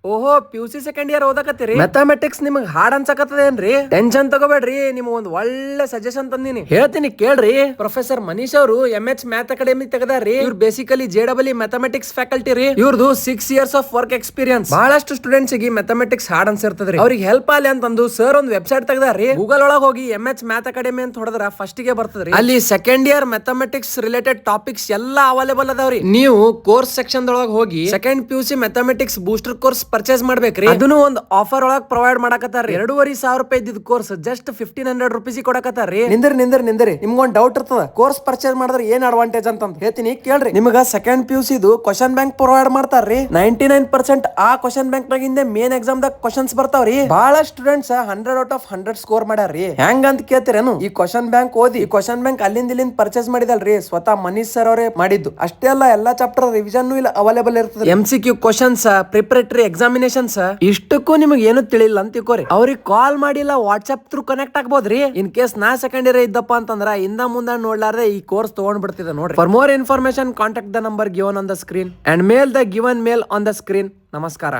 ಓಹೋ PUC second year ಓದಕತ್ತೀರಿ. Mathematics ನಿಮಗ್ hard ಅನ್ಸಕತ್ತದೇನ್ರಿ? Tension ತಗೋಬೇಡ್ರಿ, ನಿಮ್ಗೆ ಒಂದ್ ಒಳ್ಳೆ ಸಜೆಷನ್ ತಂದಿನಿ, ಹೇಳ್ತೀನಿ ಕೇಳ್ರಿ. ಪ್ರೊಫೆಸರ್ ಮನೀಶ್ ಅವರು MH ಮ್ಯಾಥ್ ಅಕಾಡೆಮಿ ತೆಗದಾರ್ರಿ. ಇವ್ರು ಬೇಸಿಕಲಿ JEE ಮ್ಯಾಥಮೆಟಿಕ್ಸ್ ಫ್ಯಾಕಲ್ಟಿ ರೀ. ಇವ್ರದ್ದು 6 years ಆಫ್ ವರ್ಕ್ ಎಕ್ಸ್ಪೀರಿಯನ್ಸ್. ಬಹಳಷ್ಟು ಸ್ಟೂಡೆಂಟ್ಸ್ ಗೆ ಮ್ಯಾಥಮೆಟಿಕ್ಸ್ ಹಾರ್ಡ್ ಅನ್ಸಿರ್ತದ್ರಿ. ಅವ್ರಿಗೆ ಹೆಲ್ಪ್ ಆಗಲಿ ಅಂತಂದು ಸರ್ ಒಂದ್ ವೆಬ್ಸೈಟ್ ತೆಗದಾರ್ರಿ. ಗೂಗಲ್ ಒಳಗೆ ಹೋಗಿ MH ಮ್ಯಾಥ್ ಅಕಾಡೆಮಿ ಅಂತ ಹೊಡೆದ್ರ ಫಸ್ಟ್ ಗೆ ಬರ್ತದ್ರಿ. ಅಲ್ಲಿ second year mathematics related topics ಎಲ್ಲಾ ಅವೈಲೇಬಲ್ ಅದಾವ್ರಿ. ನೀವು ಕೋರ್ಸ್ ಸೆಕ್ಷನ್ ಒಳಗೆ ಹೋಗಿ second PUC mathematics booster course purchase ಮಾಡ್ಬೇಕ್ರಿ. ಅದನ್ನು ಒಂದು ಆಫರ್ ಒಳಗ್ ಪ್ರೊವೈಡ್ ಮಾಡಕತ್ತಾರ್ರಿ. 2,500 ರೂಪಾಯಿ ಇದ್ದಿದ್ ಕೋರ್ಸ್ ಜಸ್ಟ್ 1,500 ರೂಪೀಸ್ ಕೊಡಕತ್ತಾರ್ರಿ. ನಿಂದ್ರಿ ನಿಮ್ಗೊಂದ್ ಡೌಟ್ ಇರ್ತದ, ಕೋರ್ಸ್ ಪರ್ಚೇಸ್ ಮಾಡಿದ್ರೆ ಏನ್ ಅಡ್ವಾಂಟೇಜ್ ಅಂತ ಹೇಳ್ತೀನಿ ಕೇಳ್ರಿ. ನಿಮ್ಗ second PUC question bank provide ಮಾಡ್ತಾರ್ರಿ. 99% ಆ ಕ್ವಶನ್ ಬ್ಯಾಂಕ್ ನಾಗಿಂದ ಮೇನ್ ಎಕ್ಸಾಮ್ ದಾಗ ಕ್ವಶನ್ಸ್ ಬರ್ತಾವ್ರಿ. ಬಹಳ ಸ್ಟೂಡೆಂಟ್ಸ್ 100 out of 100 ಸ್ಕೋರ್ ಮಾಡ್ಯಾರ್ರಿ. ಹೆಂಗ ಅಂತ ಕೇಳ್ತೀರೇನು? ಈ ಕ್ವಶನ್ ಬ್ಯಾಂಕ್ ಓದಿ, ಈ ಕ್ವಶನ್ ಬ್ಯಾಂಕ್ ಅಲ್ಲಿಂದ ಇಲ್ಲಿಂದ ಪರ್ಚೇಸ್ ಮಾಡಿದಲ್ರಿ, ಸ್ವತಃ ಮನೀಶ್ ಸರ್ ಅವರೇ ಮಾಡಿದ್ದು. ಅಷ್ಟೇ ಅಲ್ಲ, ಎಲ್ಲಾ ಚಾಪ್ಟರ್ ರಿವಿಷನ್ ಇಲ್ಲ ಅವೈಲೇಬಲ್ ಇರ್ತದೆ. MCQ ಕ್ವಶನ್ಸ್, ಪ್ರಿಪರೇಟರಿ ಎಕ್ಸಾಮಿನೇಷನ್ಸ್, ಇಷ್ಟಕ್ಕೂ ನಿಮಗೆ ಏನು ತಿಳಿಲ್ಲ ಅಂತ ತಿಳ್ಕೋರಿ. ಅವ್ರಿಗೆ ಕಾಲ್ ಮಾಡಿಲ್ಲ, ವಾಟ್ಸ್ಆಪ್ ಥ್ರೂ ಕನೆಕ್ಟ್ ಆಗ್ಬೋದ್ರಿ. ಇನ್ ಕೇಸ್ ನಾ ಸೆಕೆಂಡ್ ಇಯರ್ ಇದ್ದಪ್ಪ ಅಂತಂದ್ರ ಇಂದ ಮುಂದ ನೋಡ್ಲಾರ್ದೆ ಈ ಕೋರ್ಸ್ ತಗೊಂಡ್ ಬಿಡ್ತಿದ್ದೆ ನೋಡ್ರಿ. For more information contact the number given on the screen and mail the given mail on the screen. ನಮಸ್ಕಾರ.